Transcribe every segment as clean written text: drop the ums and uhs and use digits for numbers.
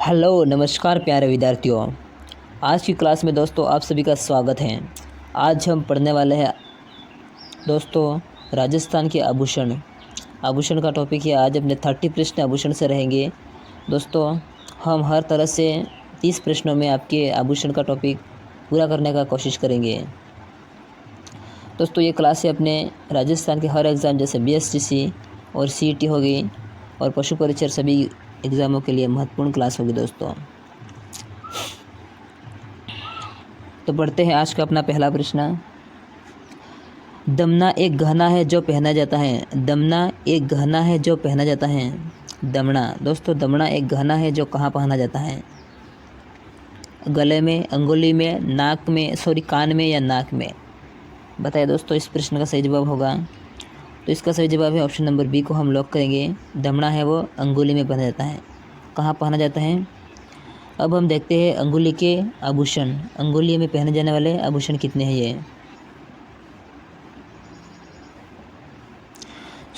Hello नमस्कार प्यारे विद्यार्थियों। आज की क्लास में दोस्तों आप सभी का स्वागत है। आज हम पढ़ने वाले हैं दोस्तों राजस्थान के आभूषण का टॉपिक है। आज अपने 30 प्रश्न आभूषण से रहेंगे। दोस्तों हम हर तरह से 30 प्रश्नों में आपके आभूषण का टॉपिक पूरा करने का कोशिश करेंगे। दोस्तों ये क्लास है अपने राजस्थान के हर एग्ज़ाम जैसे BSTC और CET हो गई और पशु परीक्षण सभी एग्ज़ामों के लिए महत्वपूर्ण क्लास होगी दोस्तों। तो पढ़ते हैं आज का अपना पहला प्रश्न। दमना एक गहना है जो पहना जाता है। दमना एक गहना है जो पहना जाता है। दमना दोस्तों दमना एक गहना है जो कहाँ पहना जाता है? गले में, अंगुली में, नाक में, कान में या नाक में? बताइए दोस्तों इस प्रश्न का सही जवाब होगा। तो इसका सही जवाब है ऑप्शन नंबर बी को हम लॉक करेंगे। दमना है वो अंगुली में पहना जाता है। कहाँ पहना जाता है? अब हम देखते हैं अंगुली के आभूषण। अंगुली में पहने जाने वाले आभूषण कितने हैं ये।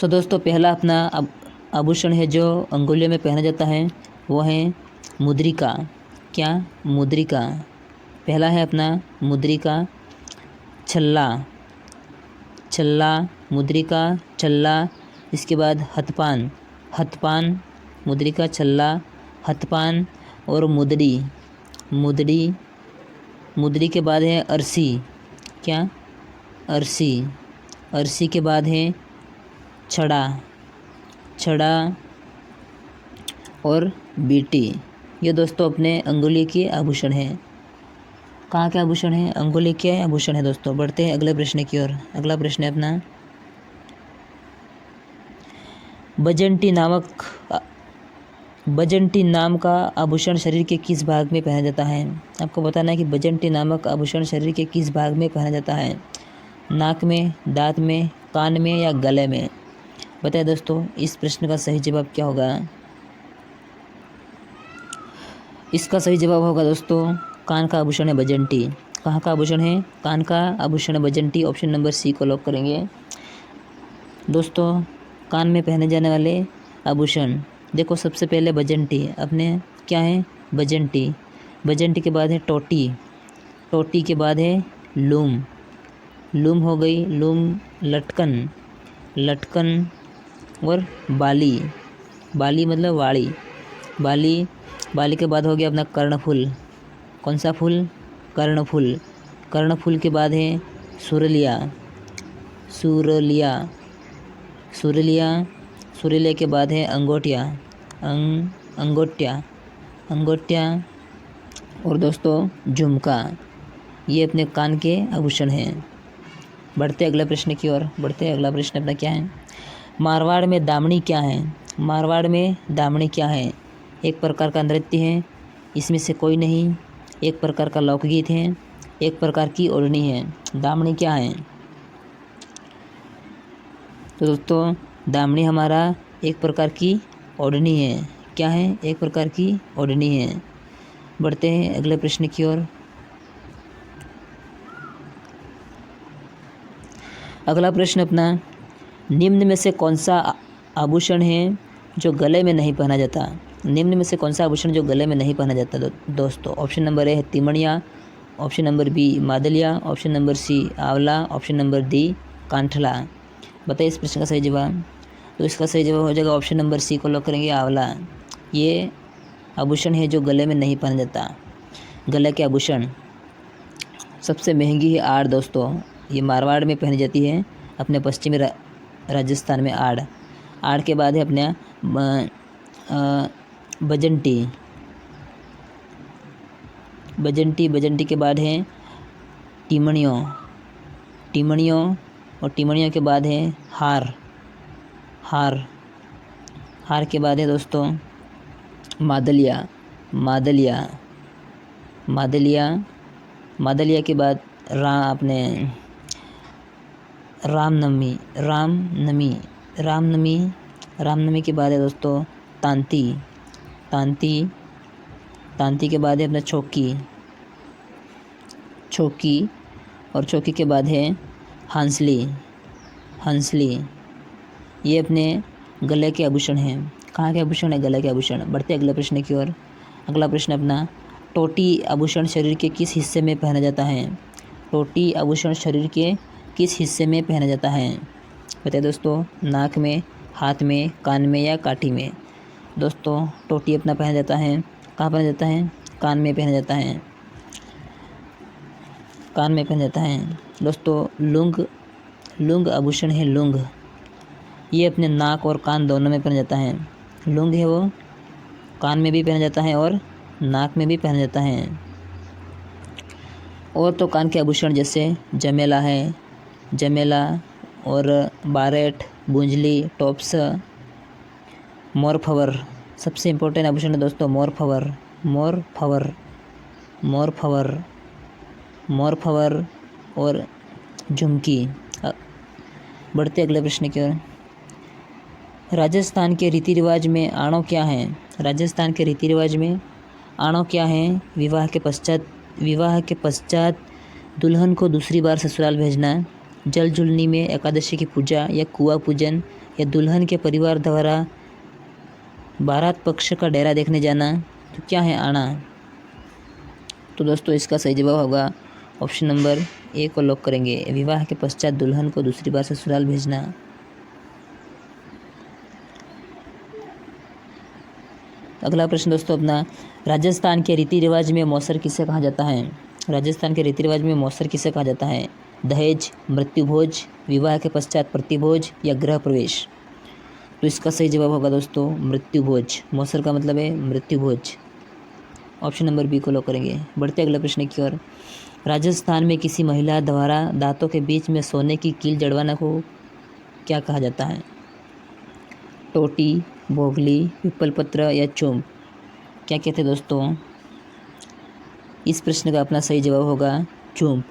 दोस्तों पहला अपना आभूषण है जो अंगुली में पहना जाता है वो है मुद्रिका। क्या? मुद्रिका। पहला है अपना मुद्रिका। छल्ला, मुद्रिका, छल्ला। इसके बाद हथपान, मुद्रिका, छल्ला, हथपान और मुदड़ी के बाद है अरसी। क्या? अरसी के बाद है छड़ा और बीटी। ये दोस्तों अपने अंगुली के आभूषण हैं। कहाँ के आभूषण हैं? अंगुली के आभूषण है दोस्तों। बढ़ते हैं अगले प्रश्न की ओर। अगला प्रश्न है अपना बजंटी नाम का आभूषण शरीर के किस भाग में पहना जाता है? आपको बताना है कि बजंटी नामक आभूषण शरीर के किस भाग में पहना जाता है। नाक में, दांत में, कान में या गले में? बताइए दोस्तों इस प्रश्न का सही जवाब क्या होगा। इसका सही जवाब होगा दोस्तों कान का आभूषण है बजंटी। कहाँ का आभूषण है? कान का आभूषण है बजंटी। ऑप्शन नंबर सी को लॉक करेंगे। दोस्तों कान में पहने जाने वाले आभूषण देखो, सबसे पहले बजंटी अपने क्या है? बजंटी के बाद है टोटी के बाद है लूम हो गई, लूम, लटकन और बाली मतलब बाली के बाद हो गया अपना कर्णफूल। कौन सा फूल? कर्णफूल के बाद है सुरलिया के बाद है अंगोटिया और दोस्तों झुमका। ये अपने कान के आभूषण हैं। बढ़ते अगले प्रश्न की ओर। अगला प्रश्न अपना क्या है? मारवाड़ में दामनी क्या है? एक प्रकार का नृत्य है, इसमें से कोई नहीं। एक प्रकार का लोकगीत है, एक प्रकार की ओढ़नी है। दामनी क्या है? तो दोस्तों दामनी हमारा एक प्रकार की ओढ़नी है। क्या है? एक प्रकार की ओढ़नी है। बढ़ते हैं अगले प्रश्न की ओर। अगला प्रश्न अपना निम्न में से कौन सा आभूषण है जो गले में नहीं पहना जाता? निम्न में से कौन सा आभूषण जो गले में नहीं पहना जाता दोस्तों? ऑप्शन नंबर ए है तिमणिया, ऑप्शन नंबर बी मादलिया, ऑप्शन नंबर सी आंवला, ऑप्शन नंबर डी कांठला। बताइए इस प्रश्न का सही जवाब। तो इसका सही जवाब हो जाएगा ऑप्शन नंबर सी को लॉक करेंगे, आंवला। ये आभूषण है जो गले में नहीं पहना जाता। गले के आभूषण सबसे महंगी है आड़ दोस्तों। ये मारवाड़ में पहनी जाती है, अपने पश्चिमी राजस्थान में आड़ के बाद है अपने बजंटी के बाद है टिमणियों और टिमणियों के बाद है हार के बाद है दोस्तों मादलिया के बाद रामनवमी के बाद है दोस्तों तांती के बाद है अपना चौकी और चौकी के बाद है हंसली। ये अपने गले के आभूषण हैं। कहाँ के आभूषण है? गले के आभूषण। बढ़ते अगले प्रश्न की ओर। अगला प्रश्न अपना, टोटी आभूषण शरीर के किस हिस्से में पहना जाता है? टोटी आभूषण शरीर के किस हिस्से में पहना जाता है? बताइए दोस्तों, नाक में, हाथ में, कान में या काठी में? दोस्तों टोटी अपना पहना जाता है, कहाँ पहना जाता है? कान में पहना जाता है, कान में पहना जाता है। दोस्तों लुंग आभूषण है, लुंग, ये अपने नाक और कान दोनों में पहना जाता है। लुंग है वो कान में भी पहना जाता है और नाक में भी पहना जाता है। और तो कान के आभूषण जैसे जमेला है, जमेला और बारेट, बूंजली, टॉप्स, मोरफवर, सबसे इम्पोर्टेंट आभूषण है दोस्तों मोरफवर, मोरफवर, मोरफवर, मोरफवर और झुमकी। बढ़ते अगले प्रश्न की ओर। राजस्थान के रीति रिवाज में आणो क्या है? राजस्थान के रीति रिवाज में आणो क्या है? विवाह के पश्चात दुल्हन को दूसरी बार ससुराल भेजना, जल झूलनी में एकादशी की पूजा या कुआं पूजन, या दुल्हन के परिवार द्वारा बारात पक्ष का डेरा देखने जाना। तो क्या है आना? तो दोस्तों इसका सही जवाब होगा ऑप्शन नंबर ए को लॉक करेंगे, विवाह के पश्चात दुल्हन को दूसरी बार ससुराल भेजना। अगला प्रश्न दोस्तों अपना, राजस्थान के रीति रिवाज में मौसर किसे कहा जाता है? राजस्थान के रीति रिवाज में मौसर किसे कहा जाता है? दहेज, मृत्युभोज, विवाह के पश्चात प्रतिभोज या गृह प्रवेश? तो इसका सही जवाब होगा दोस्तों मृत्युभोज। मौसर का मतलब है मृत्युभोज। ऑप्शन नंबर बी को लॉक करेंगे। बढ़ते अगले प्रश्न की ओर। राजस्थान में किसी महिला द्वारा दांतों के बीच में सोने की कील जड़वाना को क्या कहा जाता है? टोटी, बोगली, पीपल पत्र या चुम्ब? क्या कहते हैं दोस्तों? इस प्रश्न का अपना सही जवाब होगा चुम्ब।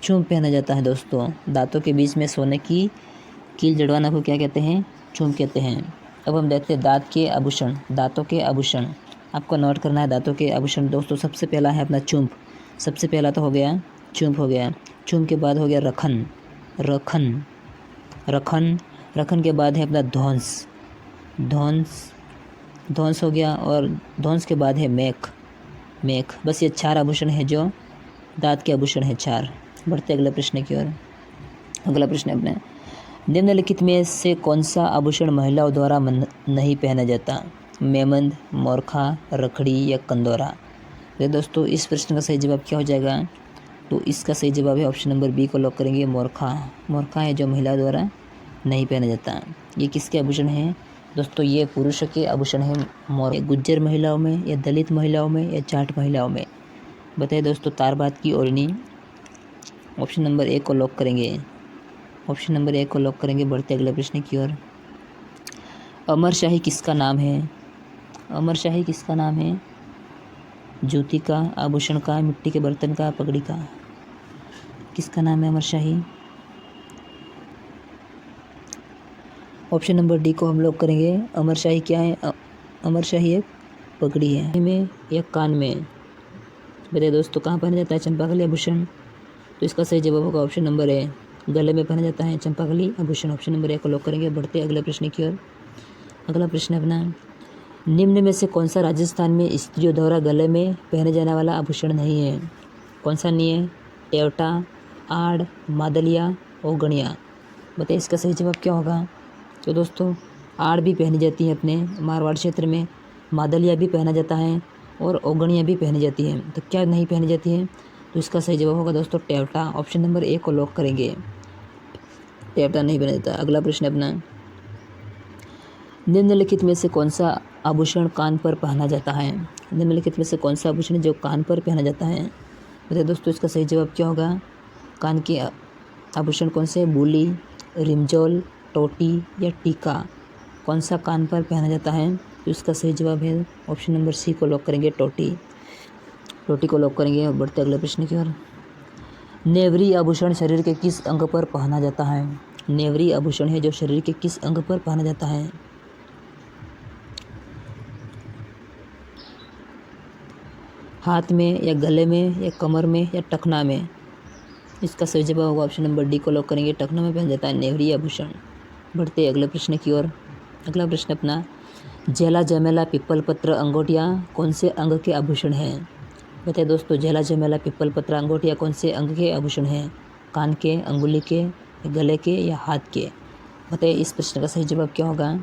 चुम्ब पहना जाता है दोस्तों। दांतों के बीच में सोने की कील जड़वाना को क्या कहते हैं? चुम्ब कहते हैं। अब हम देखते हैं दांत के आभूषण, दांतों के आभूषण। आपको नोट करना है दांतों के आभूषण दोस्तों। सबसे पहला है अपना चुम्ब। सबसे पहला तो हो गया चुम्ब, हो गया। चुम्ब के बाद हो गया रखन, रखन, रखन, रखन के बाद है अपना धौंस, धौंस, धौंस हो गया। और धौंस के बाद है मेख, मेख। बस ये 4 आभूषण है जो दांत के आभूषण है, 4। बढ़ते अगले प्रश्न की ओर। अगला प्रश्न है अपने, निम्नलिखित में से कौन सा आभूषण महिलाओं द्वारा नहीं पहना जाता? मेमंद, मोरखा, रखड़ी या कंदोरा? तो दोस्तों इस प्रश्न का सही जवाब क्या हो जाएगा? तो इसका सही जवाब है ऑप्शन नंबर बी को लॉक करेंगे, मोरखा। मोरखा है जो महिलाओं द्वारा नहीं पहना जाता। ये किसके आभूषण हैं दोस्तों? ये पुरुषों के आभूषण है मोर। गुज्जर महिलाओं में या दलित महिलाओं में या जाट महिलाओं में? बताइए दोस्तों, तारबात की ओढ़नी। ऑप्शन नंबर ए को लॉक करेंगे, ऑप्शन नंबर ए को लॉक करेंगे। बढ़ते अगले प्रश्न की ओर। अमर शाही किसका नाम है? अमर शाही किसका नाम है? जूती का, आभूषण का, मिट्टी के बर्तन का, पगड़ी का? किसका नाम है अमर शाही? ऑप्शन नंबर डी को हम लोग करेंगे। अमर शाही क्या है? अमर शाही एक पगड़ी है, में या कान में? बताइए दोस्तों कहाँ पहना जाता है चंपाकली आभूषण? तो इसका सही जवाब होगा ऑप्शन नंबर ए, गले में पहना जाता है चंपाकली आभूषण। ऑप्शन नंबर ए को लॉक करेंगे। बढ़ते अगले प्रश्न की ओर। अगला प्रश्न अपना, निम्न में से कौन सा राजस्थान में स्त्रियों द्वारा गले में पहने जाने वाला आभूषण नहीं है? कौन सा नहीं है? टेवटा, आड़, मादलिया, ओगणिया? बताइए इसका सही जवाब क्या होगा? तो दोस्तों आड़ भी पहनी जाती है अपने मारवाड़ क्षेत्र में, मादलिया भी पहना जाता है और ओगणिया भी पहनी जाती है। तो क्या नहीं पहनी जाती है? तो इसका सही जवाब होगा दोस्तों टेवटा। ऑप्शन नंबर ए को लॉक करेंगे, टेवटा नहीं पहना जाता। अगला प्रश्न अपना, निम्नलिखित में से कौन सा आभूषण कान पर पहना जाता है? निम्नलिखित में से कौन सा आभूषण जो कान पर पहना जाता है? बताइए दोस्तों इसका सही जवाब क्या होगा? कान के आभूषण कौन से? बूली, रिमझोल, टोटी या टीका? कौन सा कान पर पहना जाता है? तो इसका सही जवाब है ऑप्शन नंबर सी को लॉक करेंगे, टोटी। टोटी को लॉक करेंगे। और बढ़ते अगले प्रश्न की ओर। नेवरी आभूषण शरीर के किस अंग पर पहना जाता है? नेवरी आभूषण है जो शरीर के किस अंग पर पहना जाता है? हाथ में या गले में या कमर में या टखना में? इसका सही जवाब होगा ऑप्शन नंबर डी को लॉक करेंगे, टखना में पहना जाता है नेवरी आभूषण। बढ़ते अगले प्रश्न की ओर। अगला प्रश्न अपना, जेला जमेला पिप्पल पत्र अंगूठियाँ कौन से अंग के आभूषण हैं? बताइए दोस्तों, जेला जमेला पिप्पल पत्र अंगूठियाँ कौन से अंग के आभूषण हैं? कान के, अंगुली के, गले के या हाथ के? बताइए इस प्रश्न का सही जवाब क्या होगा?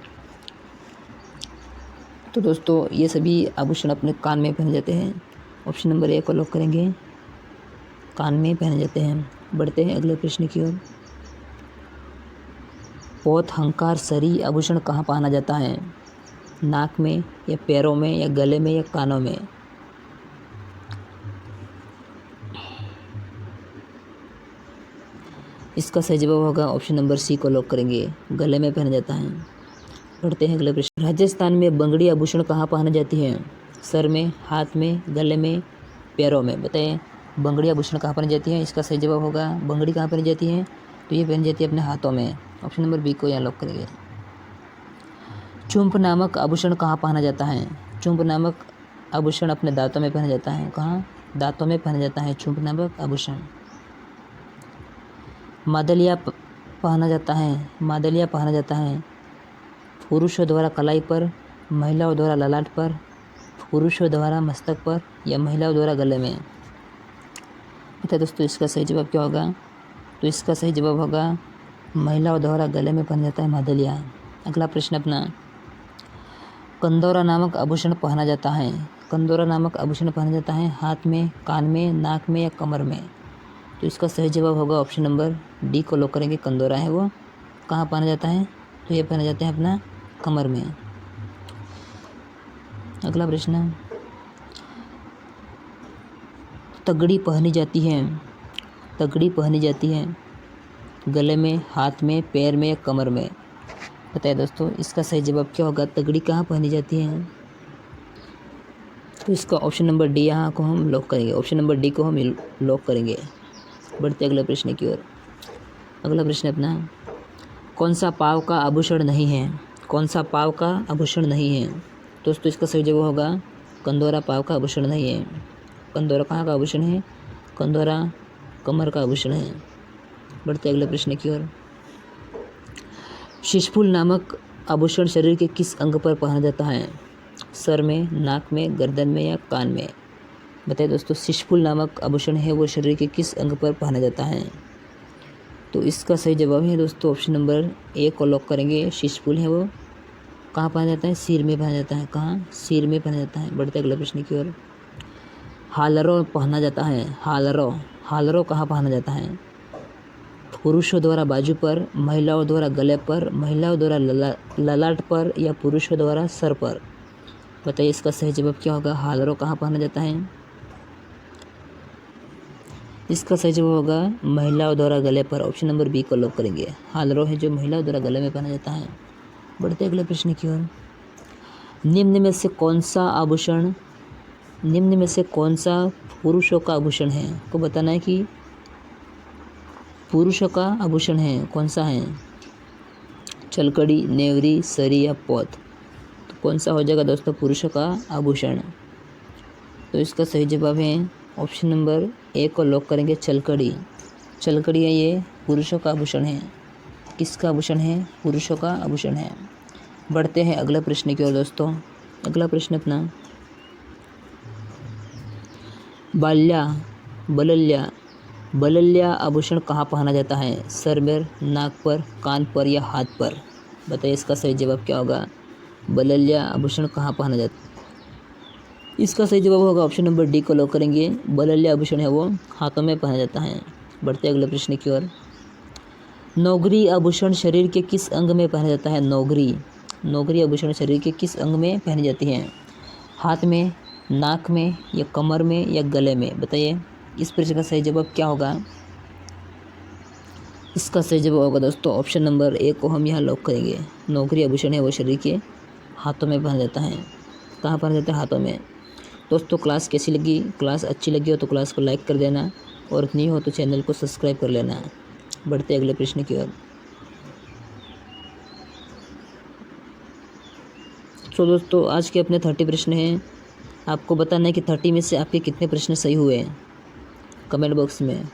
तो दोस्तों ये सभी आभूषण अपने कान में पहने जाते हैं। ऑप्शन नंबर ए को लॉक करेंगे, कान में पहने जाते हैं। बढ़ते हैं अगले प्रश्न की ओर। पोत, हंकार, सरी आभूषण कहाँ पहना जाता है? नाक में या पैरों में या गले में या कानों में? इसका सही जवाब होगा ऑप्शन नंबर सी को लॉक करेंगे, गले में पहना जाता है। पढ़ते हैं अगले प्रश्न। राजस्थान में बंगड़ी आभूषण कहाँ पहनी जाती है? सर में, हाथ में, गले में, पैरों में? बताइए बंगड़ी आभूषण कहाँ पहनी जाती है? इसका सही जवाब होगा बंगड़ी कहाँ पहनी जाती है? तो ये पहनी जाती है अपने हाथों में। ऑप्शन नंबर बी को यहाँ लॉक करेंगे। चुंप नामक आभूषण कहाँ पहना जाता है? चुंप नामक आभूषण अपने दांतों में पहना जाता है। कहाँ? दांतों में पहना जाता है चुंप नामक आभूषण। मादलिया पहना जाता है, मादलिया पहना जाता है पुरुषों द्वारा कलाई पर, महिलाओं द्वारा ललाट पर, पुरुषों द्वारा मस्तक पर या महिलाओं द्वारा गले में? बताइए दोस्तों इसका सही जवाब क्या होगा? तो इसका सही जवाब होगा महिलाओं द्वारा गले में पहना जाता है मादलिया। अगला प्रश्न अपना, कंदौरा नामक आभूषण पहना जाता है। कंदौरा नामक आभूषण पहना जाता है हाथ में, कान में, नाक में या कमर में? तो इसका सही जवाब होगा ऑप्शन नंबर डी को लॉक करेंगे। कंदौरा है वो कहाँ पहना जाता है? तो ये पहना जाता है अपना कमर में। अगला प्रश्न, तगड़ी पहनी जाती है, तगड़ी पहनी जाती है गले में, हाथ में, पैर में या कमर में? बताइए दोस्तों इसका सही जवाब क्या होगा? तगड़ी कहाँ पहनी जाती है? तो इसका ऑप्शन नंबर डी यहाँ को हम लॉक करेंगे, ऑप्शन नंबर डी को हम लॉक करेंगे। बढ़ते अगले प्रश्न की ओर। अगला प्रश्न अपना, कौन सा पाव का आभूषण नहीं है? कौन सा पाव का आभूषण नहीं है? दोस्तों इसका सही जवाब होगा कंदौरा पाव का आभूषण नहीं है। कंदौरा कहाँ का आभूषण है? कंदौरा कमर का आभूषण है। बढ़ते अगले प्रश्न की ओर। शिशफूल नामक आभूषण शरीर के किस अंग पर पहना जाता है? सर में, नाक में, गर्दन में या कान में? बताइए दोस्तों शिशफूल नामक आभूषण है वो शरीर के किस अंग पर पहना जाता है? तो इसका सही जवाब है दोस्तों ऑप्शन नंबर ए को लॉक करेंगे। शिशफूल है वो कहाँ पहना जाता है? सिर में पहना जाता है। कहाँ? सिर में पहना जाता है। बढ़ते अगले प्रश्न की ओर। हालरो पहना जाता है, हालरो, हालरो कहाँ पहना जाता है? पुरुषों द्वारा बाजू पर, महिलाओं द्वारा गले पर, महिलाओं द्वारा ललाट पर या पुरुषों द्वारा सर पर? बताइए इसका सही जवाब क्या होगा? हालरो कहाँ पहना जाता है? इसका सही जवाब होगा महिलाओं द्वारा गले पर। ऑप्शन नंबर बी को लॉक करेंगे। हालरो है जो महिलाओं द्वारा गले में पहना जाता है। बढ़ते अगले प्रश्न की ओर। निम्न में से कौन सा आभूषण, निम्न में से कौन सा पुरुषों का आभूषण है? आपको बताना है कि पुरुषों का आभूषण है कौन सा है? चलकड़ी, नेवरी, सरी या पोत? तो कौन सा हो जाएगा दोस्तों पुरुषों का आभूषण? तो इसका सही जवाब है ऑप्शन नंबर ए को लॉक करेंगे, चलकड़ी। चलकड़ी है ये पुरुषों का आभूषण है। किसका आभूषण है? पुरुषों का आभूषण है। बढ़ते हैं अगले प्रश्न की ओर दोस्तों। अगला प्रश्न अपना, बाल्या, बलल्या, बलल्या आभूषण कहाँ पहना जाता है? सर में, नाक पर, कान पर या हाथ पर? बताइए इसका सही जवाब क्या होगा? बलल्या आभूषण कहाँ पहना जाता है? इसका सही जवाब होगा ऑप्शन नंबर डी को लॉक करेंगे। बलल्या आभूषण है वो हाथों में पहना जाता है। बढ़ते अगले प्रश्न की ओर। नौगरी आभूषण शरीर के किस अंग में पहना जाता है? नौगरी, नौगरी आभूषण शरीर के किस अंग में पहनी जाती है? हाथ में, नाक में या कमर में या गले में? बताइए इस प्रश्न का सही जवाब क्या होगा? इसका सही जवाब होगा दोस्तों ऑप्शन नंबर ए को हम यहाँ लॉक करेंगे। नौगरी आभूषण है वो शरीर के हाथों में पहना जाता है। कहाँ पहना जाता है? हाथों में। दोस्तों क्लास कैसी लगी? क्लास अच्छी लगी हो तो क्लास को लाइक कर देना और नहीं हो तो चैनल को सब्सक्राइब कर लेना। बढ़ते अगले प्रश्न की ओर। तो दोस्तों आज के अपने 30 प्रश्न हैं। आपको बताना है कि 30 में से आपके कितने प्रश्न सही हुए हैं। कमेंट बॉक्स में